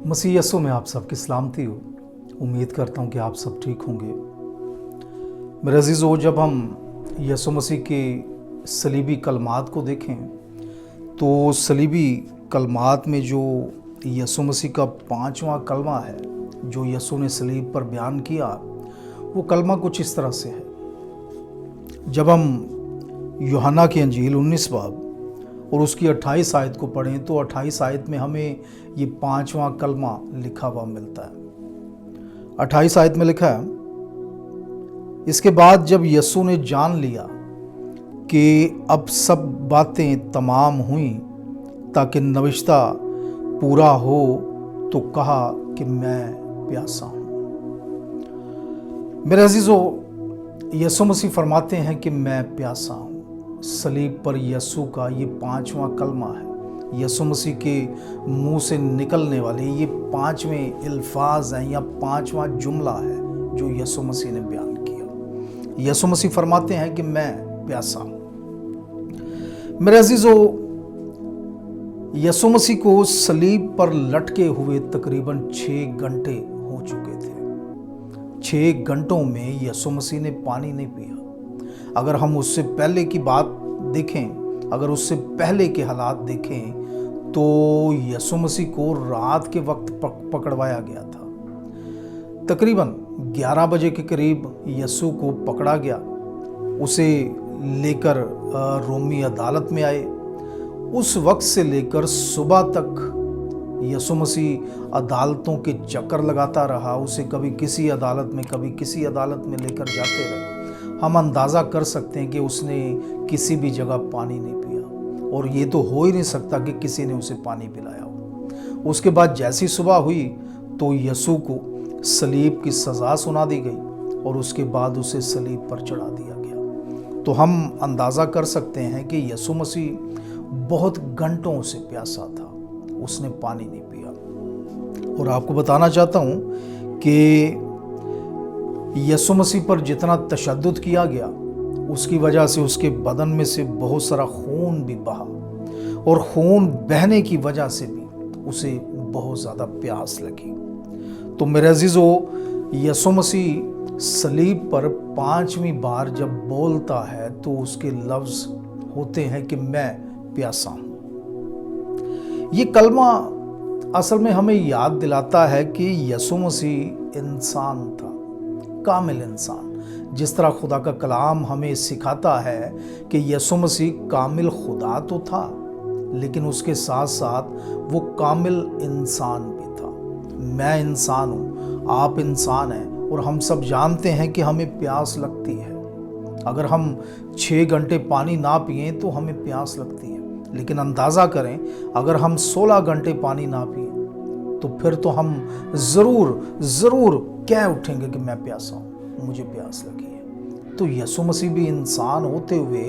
मसीह यीशु में आप सबकी सलामती हो। उम्मीद करता हूँ कि आप सब ठीक होंगे। मेरे अजीज़ों, जब हम यीशु मसीह के सलीबी कलमात को देखें तो सलीबी कलमात में जो यीशु मसीह का 5वां कलमा है जो यीशु ने सलीब पर बयान किया, वो कलमा कुछ इस तरह से है। जब हम यूहन्ना की अंजील 19 बाब और उसकी 28 आयत को पढ़ें तो 28 आयत में हमें ये 5वां कलमा लिखा हुआ मिलता है। 28 आयत में लिखा है, इसके बाद जब यीशु ने जान लिया कि अब सब बातें तमाम हुई ताकि नविश्ता पूरा हो, तो कहा कि मैं प्यासा हूँ। मेरे अजीज़ों, यीशु मसीह फरमाते हैं कि मैं प्यासा हूँ। सलीब पर यीशु का ये 5वां कलमा है। यीशु मसीह के मुंह से निकलने वाले ये 5वें अल्फाज हैं या 5वां जुमला है जो यीशु मसीह ने बयान किया। यीशु मसीह फरमाते हैं कि मैं प्यासा हूँ। मेरे अजीज़ों, यीशु मसीह को सलीब पर लटके हुए तकरीबन 6 घंटे हो चुके थे। 6 घंटों में यीशु मसीह ने पानी नहीं पिया। अगर हम उससे पहले की बात देखें, अगर उससे पहले के हालात देखें तो यीशु मसीह को रात के वक्त पकड़वाया गया था। तकरीबन 11 बजे के करीब यीशु को पकड़ा गया। उसे लेकर रोमी अदालत में आए। उस वक्त से लेकर सुबह तक यीशु मसीह अदालतों के चक्कर लगाता रहा। उसे कभी किसी अदालत में कभी किसी अदालत में लेकर जाते रहे। हम अंदाज़ा कर सकते हैं कि उसने किसी भी जगह पानी नहीं पिया, और ये तो हो ही नहीं सकता कि किसी ने उसे पानी पिलाया हो। उसके बाद जैसी सुबह हुई तो यीशु को सलीब की सज़ा सुना दी गई और उसके बाद उसे सलीब पर चढ़ा दिया गया। तो हम अंदाज़ा कर सकते हैं कि यीशु मसीह बहुत घंटों से प्यासा था, उसने पानी नहीं पिया। और आपको बताना चाहता हूँ कि यीशु मसीह पर जितना तशद्दुद किया गया उसकी वजह से उसके बदन में से बहुत सारा खून भी बहा, और खून बहने की वजह से भी उसे बहुत ज़्यादा प्यास लगी। तो मेरे अजीज़ों, यीशु मसीह सलीब पर 5वीं बार जब बोलता है तो उसके लफ्ज़ होते हैं कि मैं प्यासा हूँ। ये कलमा असल में हमें याद दिलाता है कि यीशु मसीह इंसान था, कामिल इंसान। जिस तरह खुदा का कलाम हमें सिखाता है कि यीशु मसीह कामिल खुदा तो था, लेकिन उसके साथ साथ वो कामिल इंसान भी था। मैं इंसान हूँ, आप इंसान हैं, और हम सब जानते हैं कि हमें प्यास लगती है। अगर हम 6 घंटे पानी ना पिएं तो हमें प्यास लगती है, लेकिन अंदाज़ा करें अगर हम 16 घंटे पानी ना पिएं तो फिर तो हम ज़रूर कह उठेंगे कि मैं प्यासा हूँ, मुझे प्यास लगी है। तो यीशु मसीह भी इंसान होते हुए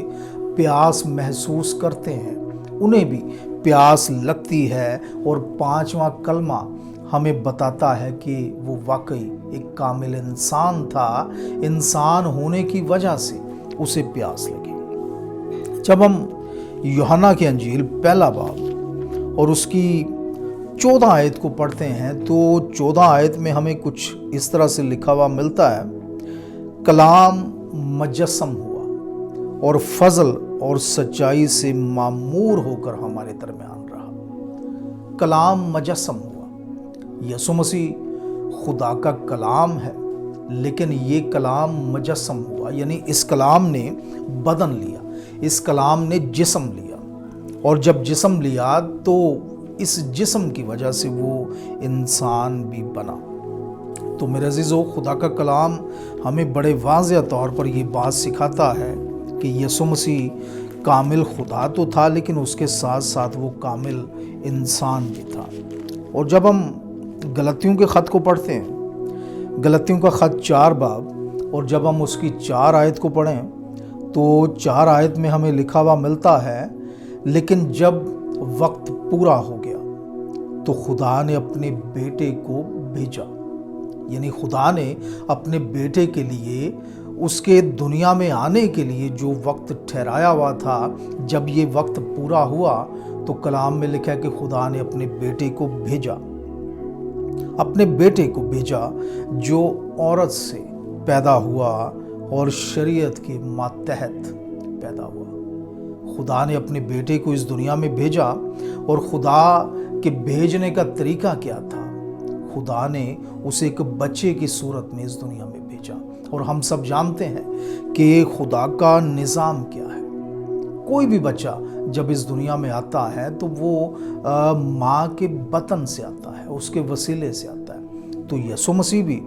प्यास महसूस करते हैं, उन्हें भी प्यास लगती है। और 5वां कलमा हमें बताता है कि वो वाकई एक कामिल इंसान था। इंसान होने की वजह से उसे प्यास लगी। जब हम यूहन्ना की अंजील 1 बाब और उसकी 14 आयत को पढ़ते हैं तो 14 आयत में हमें कुछ इस तरह से लिखा हुआ मिलता है, कलाम मजस्सम हुआ और फजल और सच्चाई से मामूर होकर हमारे दरमियान रहा। कलाम मजस्सम हुआ। यीशु मसीह खुदा का कलाम है, लेकिन ये कलाम मजस्सम हुआ, यानी इस कलाम ने बदन लिया, इस कलाम ने जिस्म लिया। और जब जिस्म लिया तो इस जिस्म की वजह से वो इंसान भी बना। तो मेरे अजीज़ों, खुदा का कलाम हमें बड़े वाज़ेह तौर पर ये बात सिखाता है कि यीशु मसीह कामिल खुदा तो था, लेकिन उसके साथ साथ वो कामिल इंसान भी था। और जब हम गलतियों के ख़त को पढ़ते हैं, गलतियों का ख़त 4 बाब, और जब हम उसकी 4 आयत को पढ़ें तो 4 आयत में हमें लिखा हुआ मिलता है, लेकिन जब वक्त पूरा हो गया तो खुदा ने अपने बेटे को भेजा। यानी खुदा ने अपने बेटे के लिए, उसके दुनिया में आने के लिए जो वक्त ठहराया हुआ था, जब ये वक्त पूरा हुआ तो कलाम में लिखा है कि खुदा ने अपने बेटे को भेजा। اپنے بیٹے کو بھیجا جو عورت سے پیدا ہوا اور شریعت کے ماتحت پیدا ہوا۔ خدا نے اپنے بیٹے کو اس دنیا میں بھیجا، اور خدا کے بھیجنے کا طریقہ کیا تھا؟ خدا نے اسے ایک بچے کی صورت میں اس دنیا میں بھیجا، اور ہم سب جانتے ہیں کہ خدا کا نظام کیا ہے۔ کوئی بھی بچہ جب اس دنیا میں آتا ہے تو وہ ماں کے بطن سے آتا ہے، اس کے وسیلے سے آتا ہے۔ تو یسوع مسیح بھی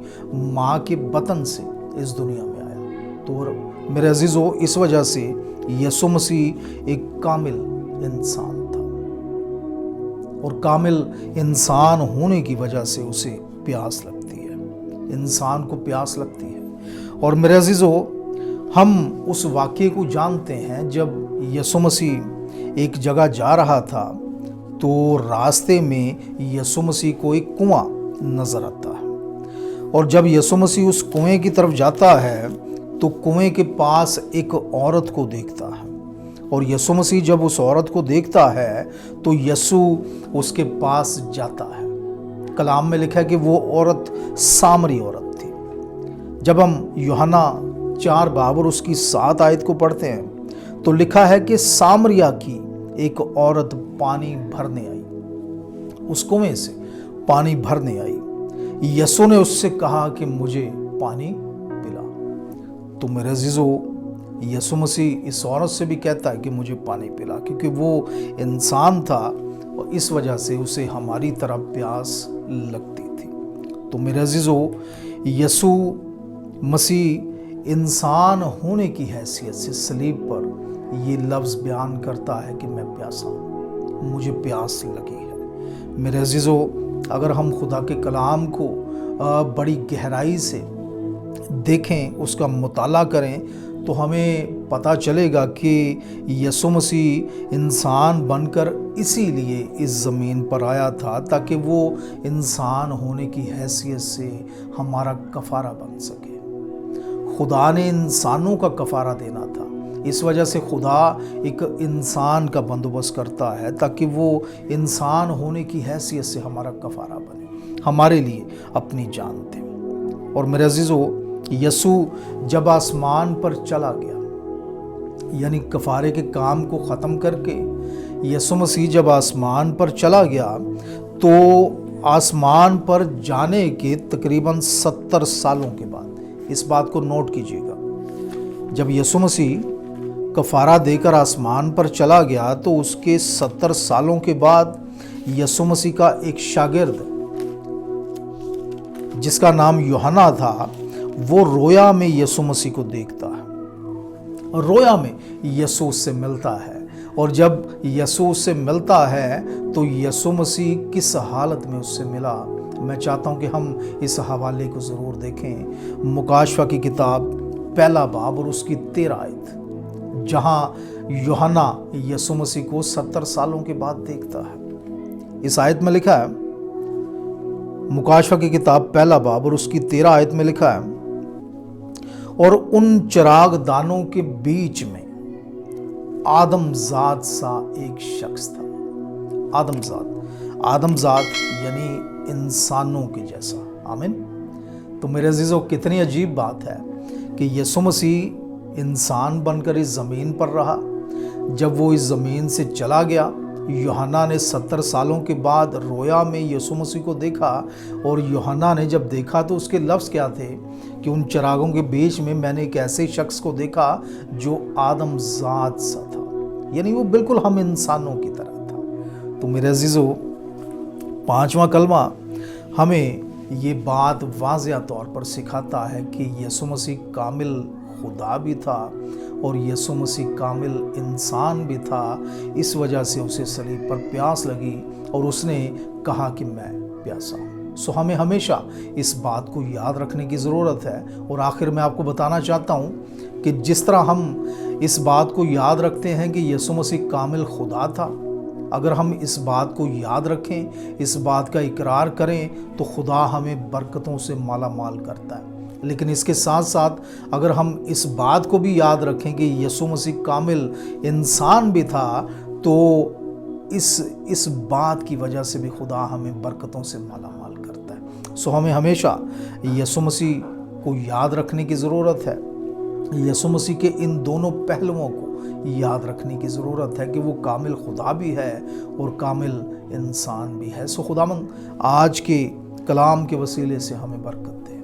ماں کے بطن سے اس دنیا میں آیا۔ تو میرے عزیزو، اس وجہ سے یسوع مسیح ایک کامل انسان تھا، اور کامل انسان ہونے کی وجہ سے اسے پیاس لگتی ہے، انسان کو پیاس لگتی ہے۔ اور میرے عزیزو، ہم اس واقعے کو جانتے ہیں جب یسوع مسیح ایک جگہ جا رہا تھا تو راستے میں یسوع مسیح کو ایک کنواں نظر آتا ہے، اور جب یسوع مسیح اس کنویں کی طرف جاتا ہے تو کنویں کے پاس ایک عورت کو دیکھتا ہے، اور یسوع مسیح جب اس عورت کو دیکھتا ہے تو یسوع اس کے پاس جاتا ہے۔ کلام میں لکھا ہے کہ وہ عورت سامری عورت تھی۔ جب ہم یوحنا 4 باب اور اس کی 7 آیت کو پڑھتے ہیں تو لکھا ہے کہ سامریا کی ایک عورت پانی بھرنے آئی، اس کنویں سے پانی بھرنے آئی۔ یسوع نے اس سے کہا کہ مجھے پانی پلا۔ تو میرے عزیزو، یسوع مسیح اس عورت سے بھی کہتا ہے کہ مجھے پانی پلا، کیونکہ وہ انسان تھا اور اس وجہ سے اسے ہماری طرح پیاس لگتی تھی۔ تو میرے عزیزو، یسوع مسیح انسان ہونے کی حیثیت سے صلیب پر یہ لفظ بیان کرتا ہے کہ میں پیاسا ہوں، مجھے پیاس لگی ہے۔ میرے عزیزو، اگر ہم خدا کے کلام کو بڑی گہرائی سے دیکھیں، اس کا مطالعہ کریں، تو ہمیں پتہ چلے گا کہ یسوع مسیح انسان بن کر اسی لیے اس زمین پر آیا تھا تاکہ وہ انسان ہونے کی حیثیت سے ہمارا کفارہ بن سکے۔ خدا نے انسانوں کا کفارہ دینا تھا، اس وجہ سے خدا ایک انسان کا بندوبست کرتا ہے تاکہ وہ انسان ہونے کی حیثیت سے ہمارا کفارہ بنے، ہمارے لیے اپنی جان دے۔ اور میرے عزیزو، یسوع جب آسمان پر چلا گیا، یعنی کفارے کے کام کو ختم کر کے یسوع مسیح جب آسمان پر چلا گیا تو آسمان پر جانے کے تقریباً 70 سالوں کے بعد، اس بات کو نوٹ کیجیے گا، جب یسوع مسیح کفارہ دے کر آسمان پر چلا گیا تو اس کے 70 سالوں کے بعد یسوع مسیح کا ایک شاگرد جس کا نام یوحنا تھا، وہ رویا میں یسوع مسیح کو دیکھتا ہے، اور رویا میں یسوع سے ملتا ہے۔ اور جب یسوع سے ملتا ہے تو یسوع مسیح کس حالت میں اس سے ملا، میں چاہتا ہوں کہ ہم اس حوالے کو ضرور دیکھیں۔ مکاشفہ کی کتاب 1 باب اور اس کی 13 آیت، جہاں یوحنا یسوع مسیح کو 70 سالوں کے بعد دیکھتا ہے۔ اس آیت میں لکھا ہے، مکاشفہ کی کتاب 1 باب اور اس کی 13 آیت میں لکھا ہے، اور ان چراغ دانوں کے بیچ میں آدم ذات سا ایک شخص تھا۔ آدم ذات یعنی انسانوں کے جیسا۔ آمین۔ تو میرے عزیزو، کتنی عجیب بات ہے کہ یسوع مسیح انسان بن کر اس زمین پر رہا۔ جب وہ اس زمین سے چلا گیا، یوحنا نے 70 سالوں کے بعد رویا میں یسوع مسیح کو دیکھا، اور یوحنا نے جب دیکھا تو اس کے لفظ کیا تھے کہ ان چراغوں کے بیچ میں میں نے ایک ایسے شخص کو دیکھا جو آدم ذات سا تھا، یعنی وہ بالکل ہم انسانوں کی طرح تھا۔ تو میرے عزیزو، 5واں کلمہ ہمیں یہ بات واضح طور پر سکھاتا ہے کہ یسوع مسیح کامل خدا بھی تھا اور یسوع مسیح کامل انسان بھی تھا۔ اس وجہ سے اسے صلیب پر پیاس لگی اور اس نے کہا کہ میں پیاسا ہوں۔ ہمیں ہمیشہ اس بات کو یاد رکھنے کی ضرورت ہے۔ اور آخر میں آپ کو بتانا چاہتا ہوں کہ جس طرح ہم اس بات کو یاد رکھتے ہیں کہ یسوع مسیح کامل خدا تھا، اگر ہم اس بات کو یاد رکھیں، اس بات کا اقرار کریں، تو خدا ہمیں برکتوں سے مالا مال کرتا ہے۔ لیکن اس کے ساتھ ساتھ اگر ہم اس بات کو بھی یاد رکھیں کہ یسوع مسیح کامل انسان بھی تھا، تو اس بات کی وجہ سے بھی خدا ہمیں برکتوں سے مالا مال کرتا ہے۔ सो हमें हमेशा यसु मसीह को याद रखने की ज़रूरत है। यसु मसीह के इन दोनों पहलुओं को याद रखने की ज़रूरत है कि वो कामिल खुदा भी है और कामिल इंसान भी है। सो खुदावंद आज के कलाम के वसीले से हमें बरकत दे।